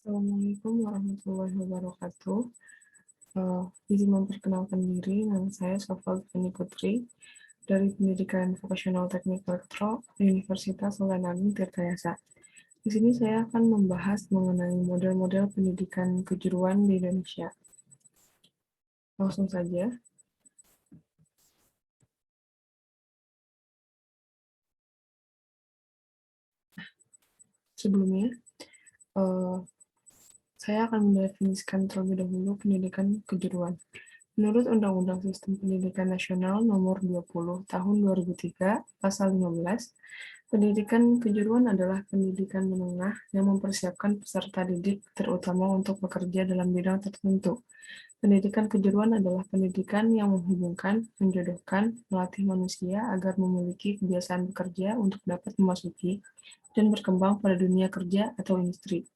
Assalamualaikum warahmatullahi wabarakatuh. Izin memperkenalkan diri, nama saya Sofal Feni Putri dari Pendidikan Vocational Teknik Elektro Universitas Sultan Agung Tirtayasa. Di sini saya akan membahas mengenai model-model pendidikan kejuruan di Indonesia. Langsung saja. Sebelumnya, eh, saya akan mendefinisikan terlebih dahulu pendidikan kejuruan. Menurut Undang-Undang Sistem Pendidikan Nasional Nomor 20 Tahun 2003, Pasal 15, pendidikan kejuruan adalah pendidikan menengah yang mempersiapkan peserta didik terutama untuk bekerja dalam bidang tertentu. Pendidikan kejuruan adalah pendidikan yang menghubungkan, menjodohkan, melatih manusia agar memiliki kebiasaan bekerja untuk dapat memasuki dan berkembang pada dunia kerja atau industri,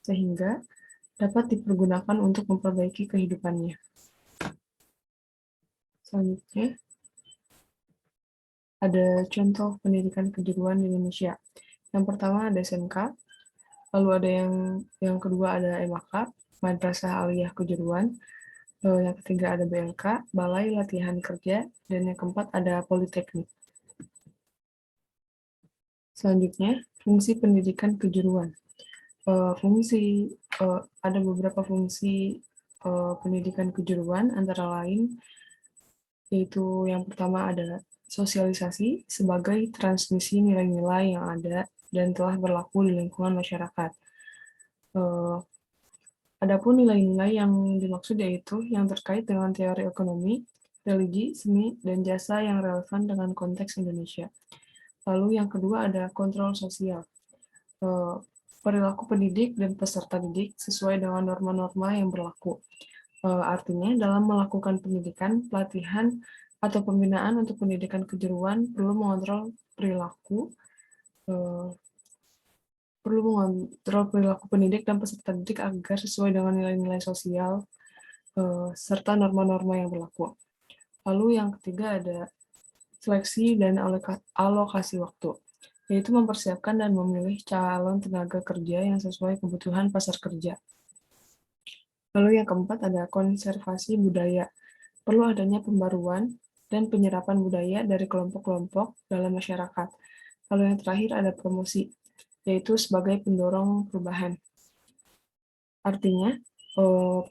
sehingga dapat dipergunakan untuk memperbaiki kehidupannya. Selanjutnya, ada contoh pendidikan kejuruan di Indonesia. Yang pertama ada SMK, lalu ada yang kedua ada MAK, Madrasah Aliyah Kejuruan, yang ketiga ada BLK, Balai Latihan Kerja, dan yang keempat ada Politeknik. Selanjutnya, fungsi pendidikan kejuruan. Ada beberapa fungsi pendidikan kejuruan, antara lain yaitu yang pertama ada sosialisasi sebagai transmisi nilai-nilai yang ada dan telah berlaku di lingkungan masyarakat. Adapun nilai-nilai yang dimaksud yaitu yang terkait dengan teori ekonomi, religi, seni, dan jasa yang relevan dengan konteks Indonesia. Lalu yang kedua ada kontrol sosial. Perilaku pendidik dan peserta didik sesuai dengan norma-norma yang berlaku. Artinya dalam melakukan pendidikan, pelatihan, atau pembinaan untuk pendidikan kejuruan perlu mengontrol perilaku pendidik dan peserta didik agar sesuai dengan nilai-nilai sosial serta norma-norma yang berlaku. Lalu yang ketiga ada seleksi dan alokasi waktu, yaitu mempersiapkan dan memilih calon tenaga kerja yang sesuai kebutuhan pasar kerja. Lalu yang keempat ada konservasi budaya, perlu adanya pembaruan dan penyerapan budaya dari kelompok-kelompok dalam masyarakat. Lalu yang terakhir ada promosi, yaitu sebagai pendorong perubahan. Artinya,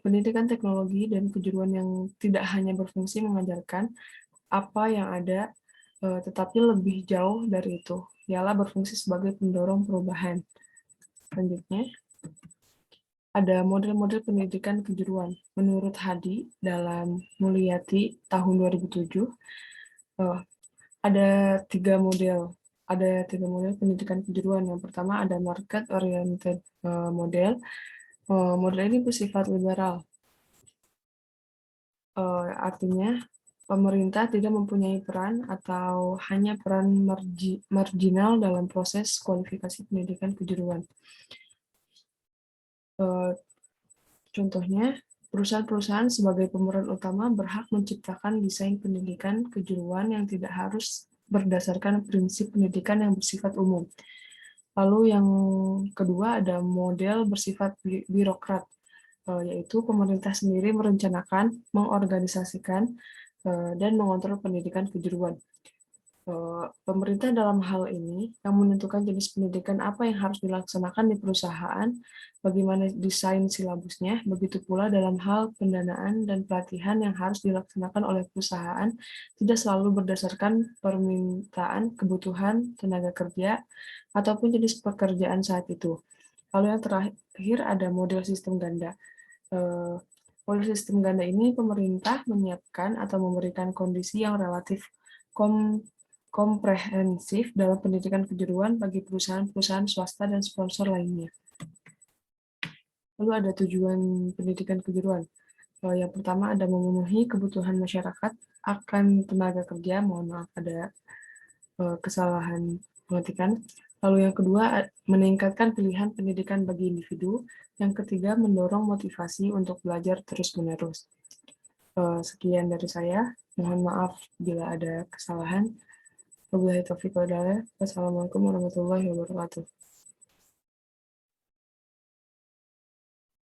pendidikan teknologi dan kejuruan yang tidak hanya berfungsi mengajarkan apa yang ada, tetapi lebih jauh dari itu, ialah berfungsi sebagai pendorong perubahan. Selanjutnya, ada model-model pendidikan kejuruan. Menurut Hadi dalam Mulyati tahun 2007, ada tiga model pendidikan kejuruan. Yang pertama ada market oriented model. Model ini bersifat liberal. Artinya pemerintah tidak mempunyai peran atau hanya peran marginal dalam proses kualifikasi pendidikan kejuruan. Contohnya, perusahaan-perusahaan sebagai pemeran utama berhak menciptakan desain pendidikan kejuruan yang tidak harus berdasarkan prinsip pendidikan yang bersifat umum. Lalu yang kedua ada model bersifat birokrat, yaitu pemerintah sendiri merencanakan, mengorganisasikan, dan mengontrol pendidikan kejuruan. Pemerintah dalam hal ini yang menentukan jenis pendidikan apa yang harus dilaksanakan di perusahaan, bagaimana desain silabusnya, begitu pula dalam hal pendanaan dan pelatihan yang harus dilaksanakan oleh perusahaan tidak selalu berdasarkan permintaan kebutuhan tenaga kerja ataupun jenis pekerjaan saat itu. Lalu yang terakhir ada model sistem ganda. Model sistem ganda ini pemerintah menyiapkan atau memberikan kondisi yang relatif komprehensif dalam pendidikan kejuruan bagi perusahaan-perusahaan swasta dan sponsor lainnya. Lalu ada tujuan pendidikan kejuruan. Yang pertama ada memenuhi kebutuhan masyarakat akan tenaga kerja. Mohon maaf ada kesalahan pengetikan. Lalu yang kedua meningkatkan pilihan pendidikan bagi individu. Yang ketiga mendorong motivasi untuk belajar terus-menerus. Sekian dari saya. Mohon maaf bila ada kesalahan. Wabillahi taufiq wal hidayah. Wassalamualaikum warahmatullahi wabarakatuh.